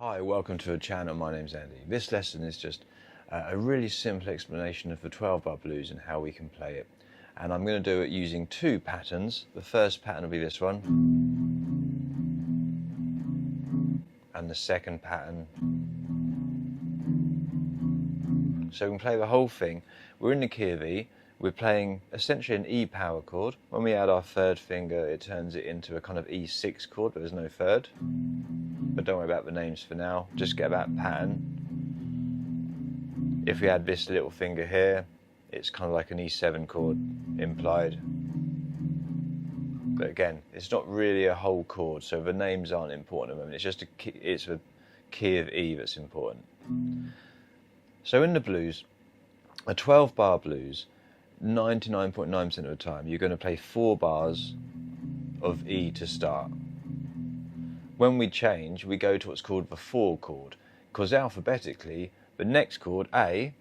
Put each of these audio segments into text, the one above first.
Hi, welcome to the channel. My name's Andy. This lesson is just a really simple explanation of the 12-bar blues and how we can play it. And I'm going to do it using two patterns. The first pattern will be this one. And the second pattern. So we can play the whole thing. We're in the key of E. We're playing essentially an E power chord. When we add our third finger, it turns it into a kind of E6 chord, but there's no third. But don't worry about the names for now, just get that pattern. If we add this little finger here, it's kind of like an E7 chord implied. But again, it's not really a whole chord, so the names aren't important at the moment. It's just it's the key of E that's important. So in the blues, a 12-bar blues, 99.9% of the time, you're going to play 4 bars of E to start. When we change, we go to what's called the 4 chord, because alphabetically, the next chord, A,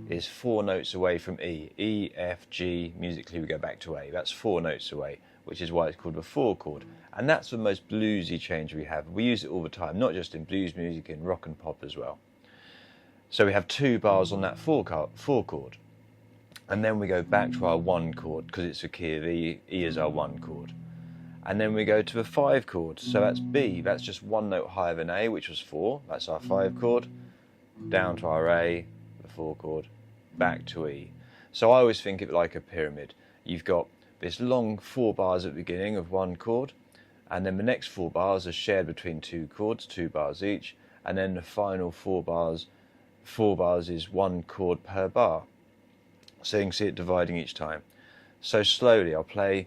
is 4 notes away from E. E, F, G, musically we go back to A. That's 4 notes away, which is why it's called the 4 chord. And that's the most bluesy change we have. We use it all the time, not just in blues music, in rock and pop as well. So we have 2 bars on that 4 chord. And then we go back to our 1 chord, because it's the key of E. E is our 1 chord. And then we go to the 5 chord, so that's B, that's just 1 note higher than A, which was 4, that's our 5 chord, down to our A, the 4 chord, back to E. So I always think of it like a pyramid. You've got this long 4 bars at the beginning of 1 chord, and then the next 4 bars are shared between 2 chords, 2 bars each, and then the final 4 bars is 1 chord per bar. So you can see it dividing each time. So slowly I'll play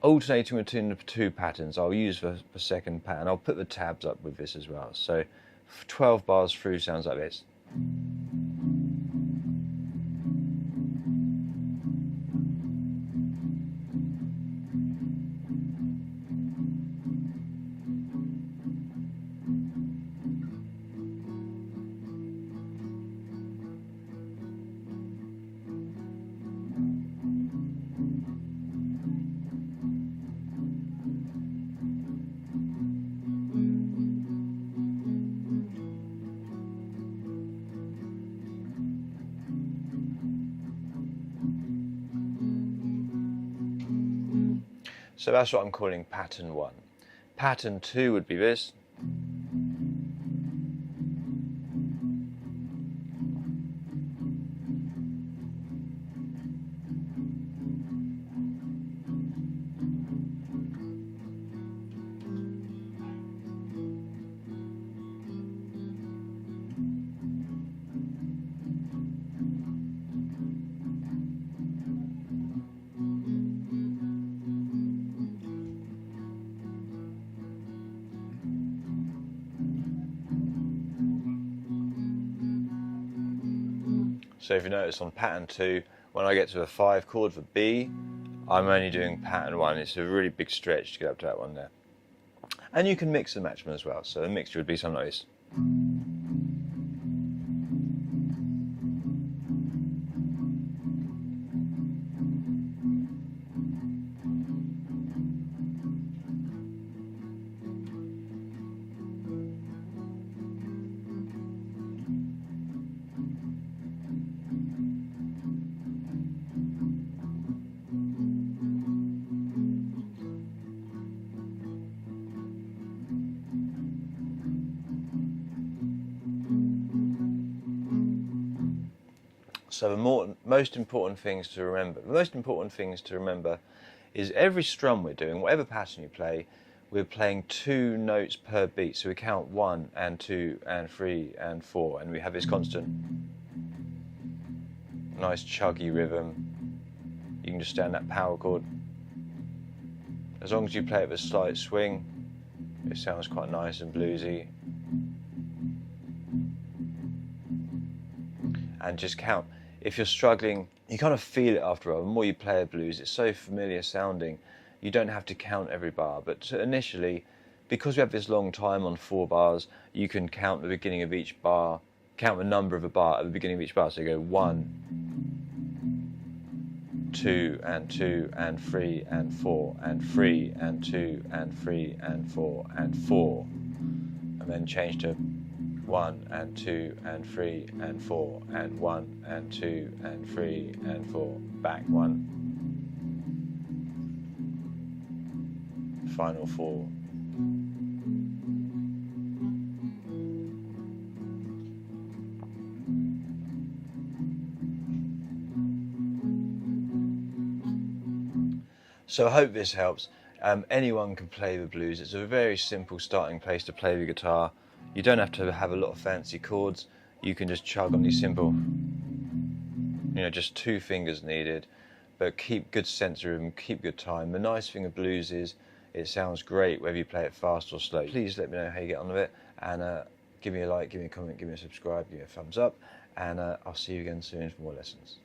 alternating between the 2 patterns. I'll use the second pattern. I'll put the tabs up with this as well. So 12 bars through sounds like this. So that's what I'm calling pattern 1. Pattern 2 would be this. So if you notice on pattern 2, when I get to the 5 chord for B, I'm only doing pattern 1. It's a really big stretch to get up to that one there. And you can mix and match them as well. So the mixture would be something like this. So the most important things to remember is every strum we're doing, whatever pattern you play, we're playing 2 notes per beat. So we count 1 and 2 and 3 and 4, and we have this constant nice chuggy rhythm. You can just stay on that power chord. As long as you play it with a slight swing, it sounds quite nice and bluesy. And just count. If you're struggling, you kind of feel it after a while. The more you play a blues, it's so familiar sounding, you don't have to count every bar. But initially, because we have this long time on 4 bars, you can count the beginning of each bar, count the number of a bar at the beginning of each bar. So you go 1, 2 and 2 and 3 and 4 and 3 and 2 and 3 and 4 and 4. and then change to 1 and 2 and 3 and 4 and 1 and 2 and 3 and 4, back 1, final 4. So I hope this helps. Anyone can play the blues. It's a very simple starting place to play the guitar. You don't have to have a lot of fancy chords. You can just chug on these simple, just 2 fingers needed, but keep good sense of rhythm, keep good time. The nice thing of blues is it sounds great whether you play it fast or slow. Please let me know how you get on with it, and give me a like, give me a comment, give me a subscribe, give me a thumbs up, and I'll see you again soon for more lessons.